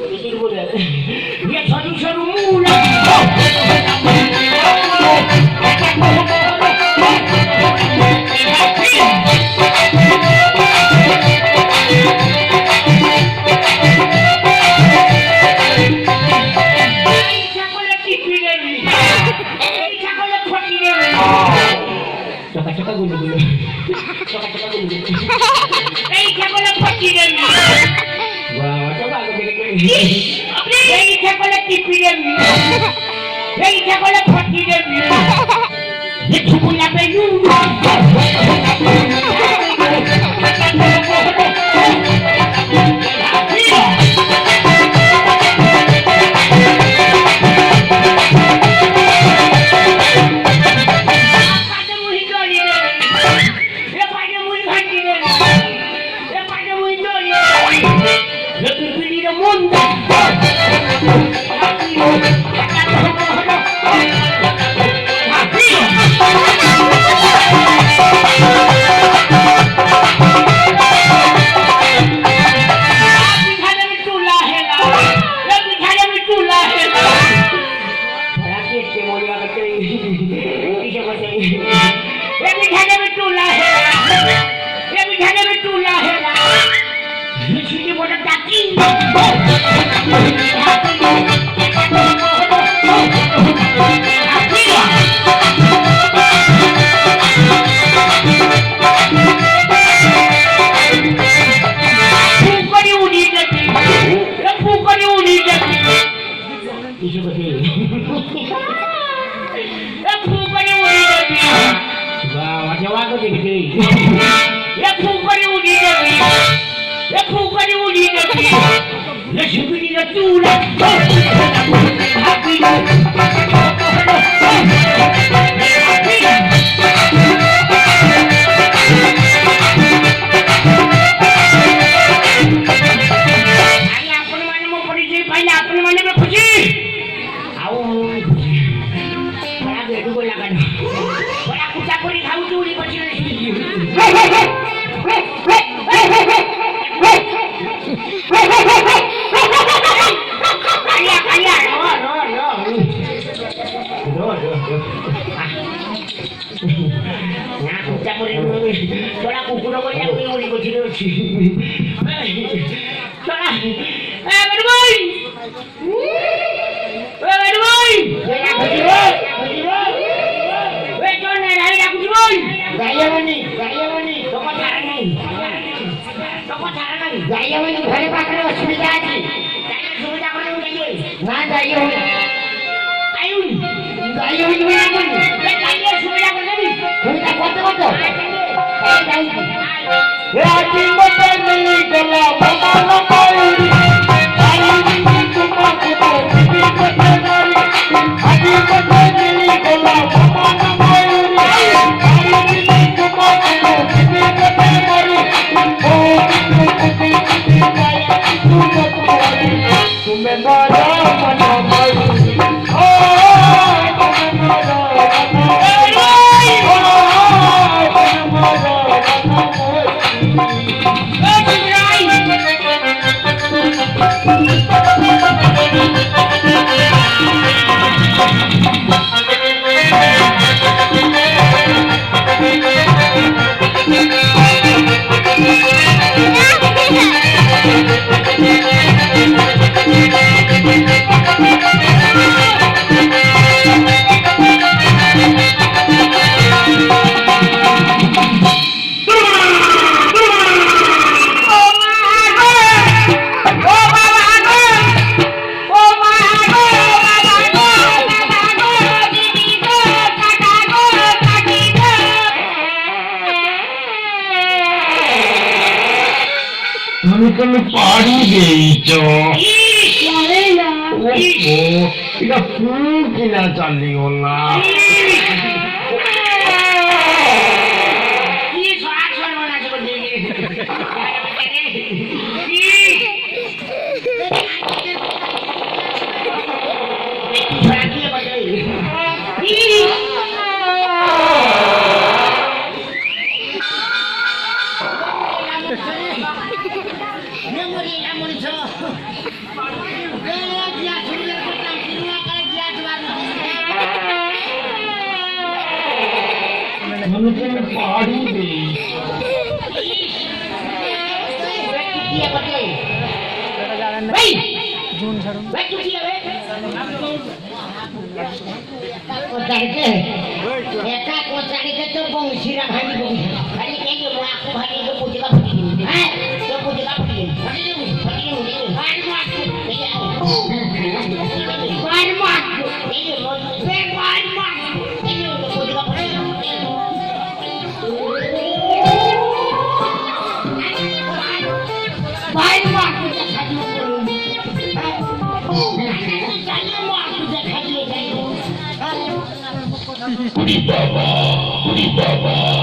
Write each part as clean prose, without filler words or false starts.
Dia seru-seru mula. Coba-coba gulu-gulu. Coba-coba gulu-gulu. Siapa lepas dia ni? Wah, coba aku gini-gini. Lagi siapa lagi dia ni? Lagi siapa lepas dia ni? Itu punya baju. मारू दे एका कोचाडीचे तो बंशीरा भाजी बघू आणि काय गेलो आखू भाजी तो पूजा फुटी गेली तो पूजा फुटी गेली बाहेर मारतो बाहेर मारतो बाहेर मारतो पूजा फुटी बाहेर मारतो Kuri Baba, Kuri Baba.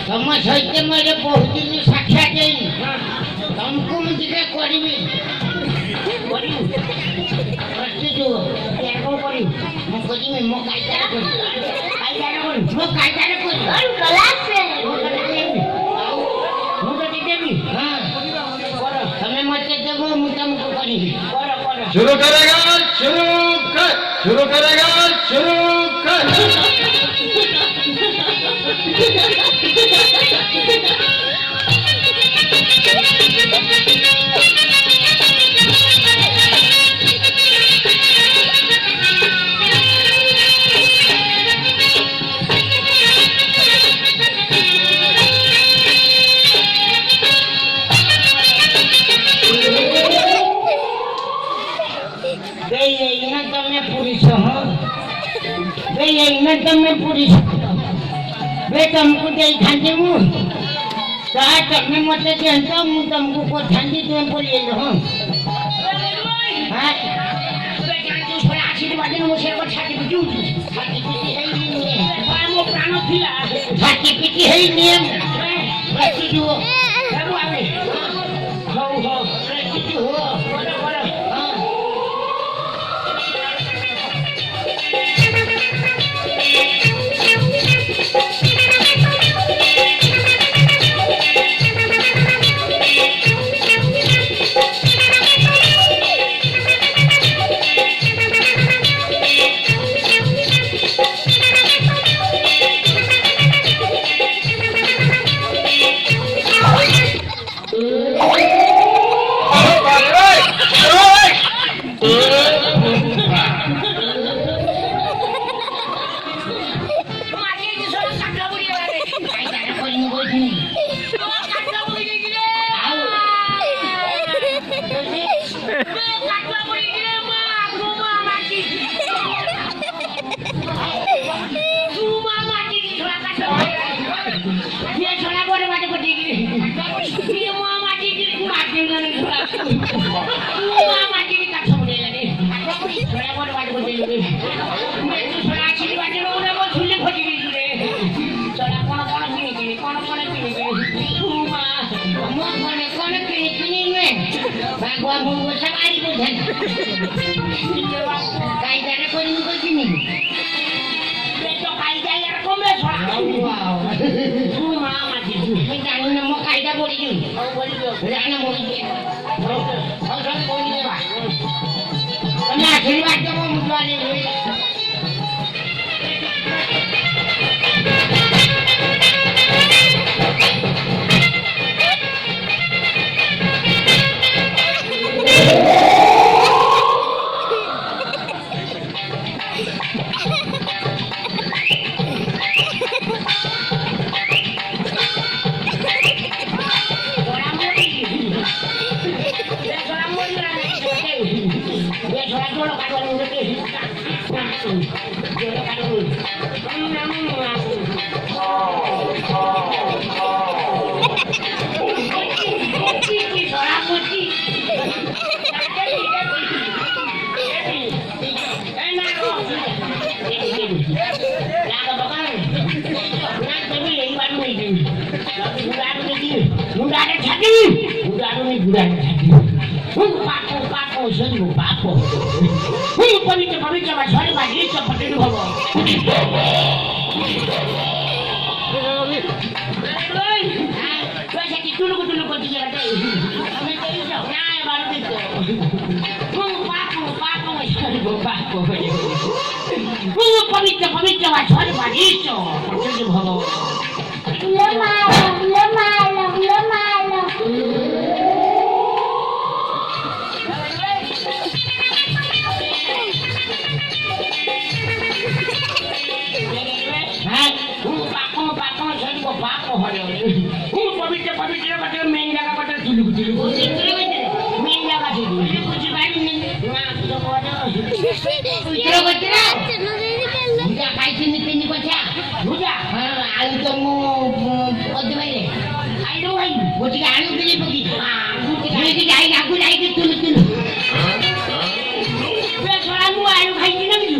तम सहित मेरे बहुत दिन साक्षात तुमको मुझे क्या करी जो मुझे मो कायदा मो तमें मत देव मुझे तुमको करी शुरू करेगा शुरू करेगा शुरू कर तुमको दे खाते मु तमें मत दिहत मु तुमको को थांदी तुम बोलिए हां आशीर्वाद मुझे को छाती पिटी छाती पिटी है मो प्राण थिला छाती पिटी है नियम रखी जो हेरो आवे हो रखी जो हो हां Udah ada jadi, udah ada jadi. Papo, sungguh papo. Pamit mas sorry lagi seperti itu kamu. Saya sakit dulu kau tiga kali. Nah, baru itu. Papo, sungguh papo. Pamit mas sorry lagi seperti itu kamu. Lemah. Papo, saya juga papo hari ini. Pamit macam main jaga macam dulu. Main jaga dulu. Kunci baru ni. Nah, sudah ada. Udah kayak sini baca. Udah. Alu kamu ada mana? Alu ay. Buat alu beli pergi. Jadi aku lagi dulu. Besoranmu alu kayak gini ni.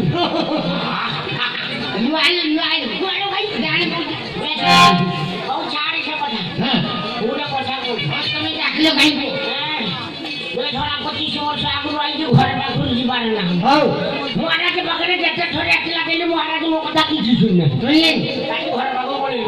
Lu alu kayak jangan pergi. Kau cari siapa dah? Udah kau cari. Kami dah lu kayak ni. Besoran peti semua aku lagi घर में कुछ जीवन ना हो मुआरा के बगले जैसे थोड़े अकेला के लिए मुआरा के मुंह पता की चीज सुनने तो ये काई घर बाबू बोले